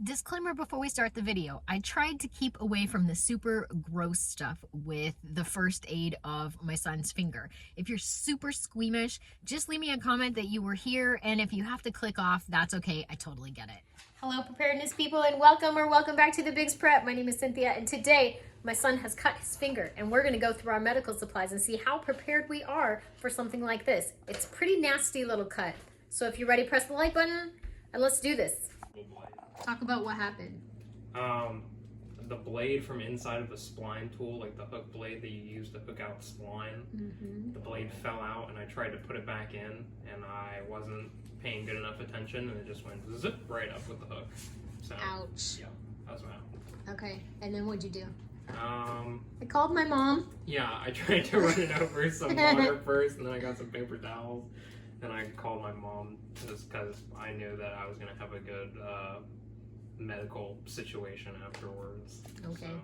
Disclaimer before we start the video, I tried to keep away from the super gross stuff with the first aid of my son's finger. If you're super squeamish, just leave me a comment that you were here, and if you have to click off, that's okay, I totally get it. Hello preparedness people, and welcome back to the Big's Prep. My name is Cynthia, and today my son has cut his finger, and we're gonna go through our medical supplies and see how prepared we are for something like this. It's a pretty nasty little cut. So if you're ready, press the like button, and let's do this. Talk about what happened. The blade from inside of the spline tool, like the hook blade that you use to hook out spline, the blade fell out, and I tried to put it back in, and I wasn't paying good enough attention, and it just went zip right up with the hook. So, ouch. Yeah, that was out. Okay, and then what'd you do? I called my mom. Yeah, I tried to run it over some water first, and then I got some paper towels, and I called my mom just because I knew that I was going to have a good medical situation afterwards. Okay. So.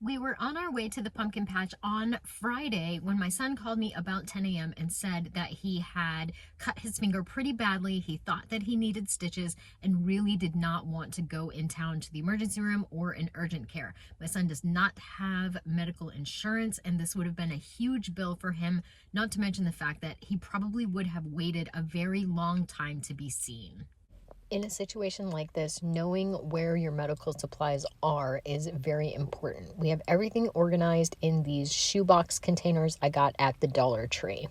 We were on our way to the pumpkin patch on Friday when my son called me about 10 a.m. and said that he had cut his finger pretty badly. He thought that he needed stitches and really did not want to go in town to the emergency room or in urgent care. My son does not have medical insurance, and this would have been a huge bill for him, not to mention the fact that he probably would have waited a very long time to be seen. In a situation like this, knowing where your medical supplies are is very important. We have everything organized in these shoebox containers I got at the Dollar Tree.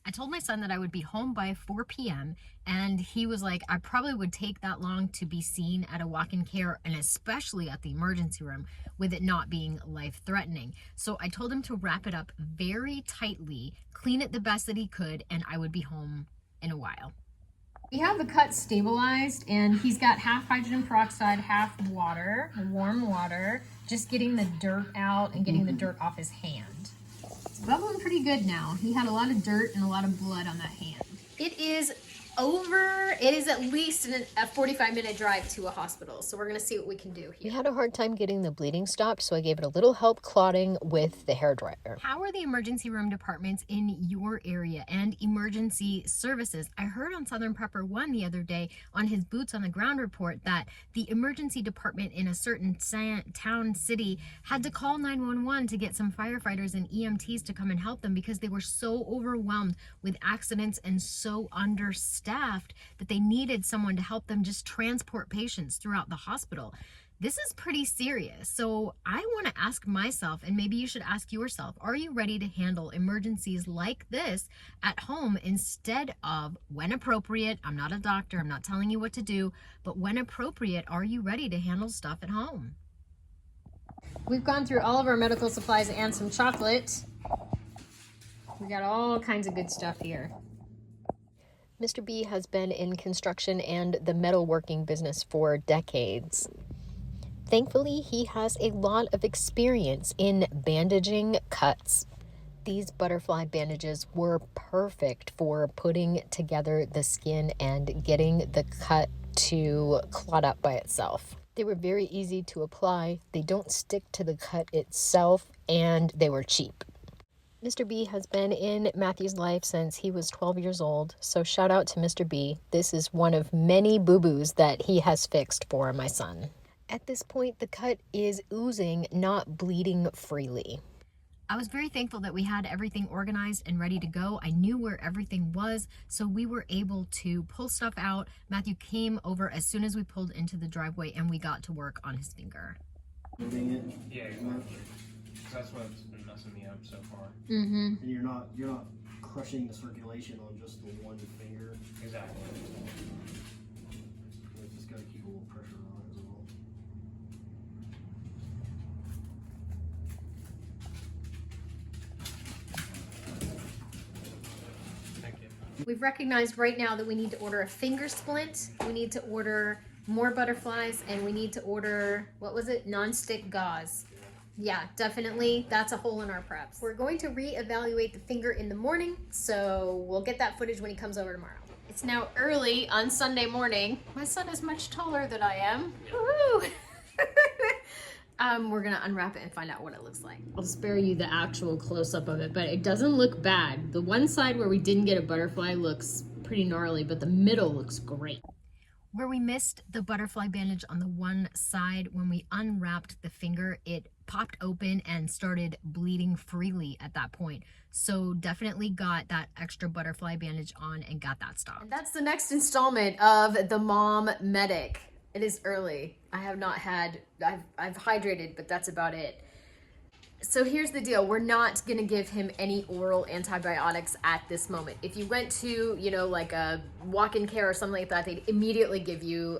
I told my son that I would be home by 4 p.m. and he was like, I probably would take that long to be seen at a walk-in care, and especially at the emergency room, with it not being life-threatening. So I told him to wrap it up very tightly, clean it the best that he could, and I would be home in a while. We have the cut stabilized, and he's got half hydrogen peroxide, half water, warm water, just getting the dirt out and getting the dirt off his hand. It's bubbling pretty good now. He had a lot of dirt and a lot of blood on that hand. It is at least a 45-minute drive to a hospital, so we're gonna see what we can do here. We had a hard time getting the bleeding stopped, so I gave it a little help clotting with the hairdryer. How are the emergency room departments in your area and emergency services? I heard on Southern Prepper 1 the other day on his Boots on the Ground report that the emergency department in a certain town city had to call 911 to get some firefighters and EMTs to come and help them because they were so overwhelmed with accidents and so understaffed that they needed someone to help them just transport patients throughout the hospital. This is pretty serious. So I want to ask myself, and maybe you should ask yourself, are you ready to handle emergencies like this at home instead of, when appropriate, I'm not a doctor, I'm not telling you what to do, but when appropriate, are you ready to handle stuff at home? We've gone through all of our medical supplies and some chocolate. We got all kinds of good stuff here. Mr. B has been in construction and the metalworking business for decades. Thankfully, he has a lot of experience in bandaging cuts. These butterfly bandages were perfect for putting together the skin and getting the cut to clot up by itself. They were very easy to apply, they don't stick to the cut itself, and they were cheap. Mr. B has been in Matthew's life since he was 12 years old, so shout out to Mr. B. This is one of many boo-boos that he has fixed for my son. At this point, the cut is oozing, not bleeding freely. I was very thankful that we had everything organized and ready to go. I knew where everything was, so we were able to pull stuff out. Matthew came over as soon as we pulled into the driveway, and we got to work on his finger. Yeah, exactly. That's what's been messing me up so far. And you're not crushing the circulation on just the one finger. Exactly. You just gotta keep a little pressure on it as well. Thank you. We've recognized right now that we need to order a finger splint, we need to order more butterflies, and we need to order, what was it, non-stick gauze. Yeah, definitely, that's a hole in our preps. We're going to reevaluate the finger in the morning, so we'll get that footage when he comes over tomorrow. It's now early on Sunday morning. My son is much taller than I am. Woohoo! We're gonna unwrap it and find out what it looks like. I'll spare you the actual close-up of it, but it doesn't look bad. The one side where we didn't get a butterfly looks pretty gnarly, but the middle looks great. Where we missed the butterfly bandage on the one side, when we unwrapped the finger, it popped open and started bleeding freely at that point. So definitely got that extra butterfly bandage on and got that stopped. And that's the next installment of the Mom Medic. It is early. I have not had, I've hydrated, but that's about it. So here's the deal. We're not going to give him any oral antibiotics at this moment. If you went to, you know, like a walk-in care or something like that, they'd immediately give you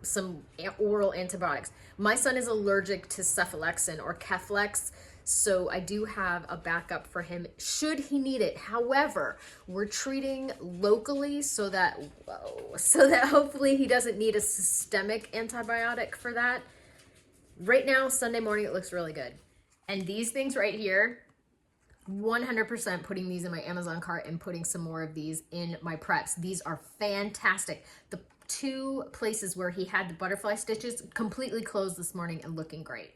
some oral antibiotics. My son is allergic to cephalexin or Keflex, so I do have a backup for him should he need it. However, we're treating locally so that hopefully he doesn't need a systemic antibiotic for that. Right now, Sunday morning, it looks really good. And these things right here, 100% putting these in my Amazon cart and putting some more of these in my preps. These are fantastic. The 2 places where he had the butterfly stitches completely closed this morning and looking great.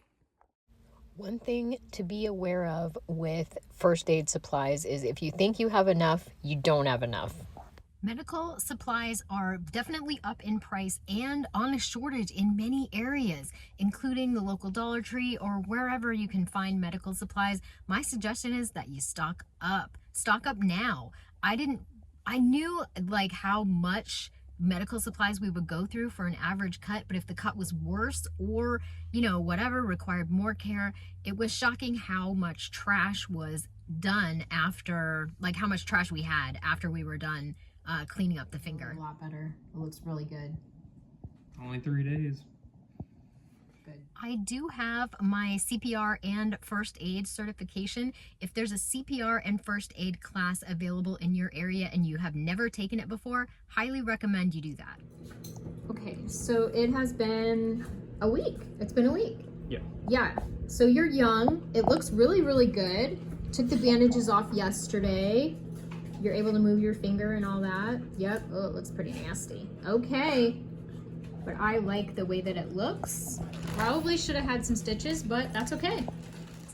One thing to be aware of with first aid supplies is if you think you have enough, you don't have enough. Medical supplies are definitely up in price and on a shortage in many areas, including the local Dollar Tree or wherever you can find medical supplies. My suggestion is that you stock up. Stock up now. I knew like how much medical supplies we would go through for an average cut, but if the cut was worse or, you know, whatever, required more care, it was shocking how much trash was done after, like how much trash we had after we were done cleaning up the finger. A lot better. It looks really good. Only 3 days. Good. I do have my CPR and first aid certification. If there's a CPR and first aid class available in your area and you have never taken it before, highly recommend you do that. Okay, so it has been a week. It's been a week. Yeah. Yeah, so you're young. It looks really, really good. Took the bandages off yesterday. You're able to move your finger and all that. Yep. Oh, it looks pretty nasty. Okay. But I like the way that it looks. Probably should have had some stitches, but that's okay.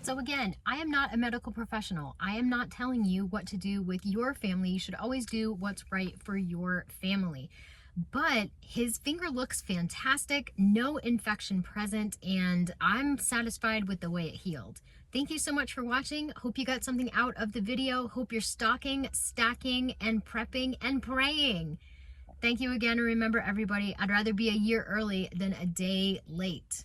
So again, I am not a medical professional. I am not telling you what to do with your family. You should always do what's right for your family. But his finger looks fantastic, no infection present, and I'm satisfied with the way it healed. Thank you so much for watching. Hope you got something out of the video. Hope you're stocking, stacking, and prepping and praying. Thank you again, and remember everybody, I'd rather be a year early than a day late.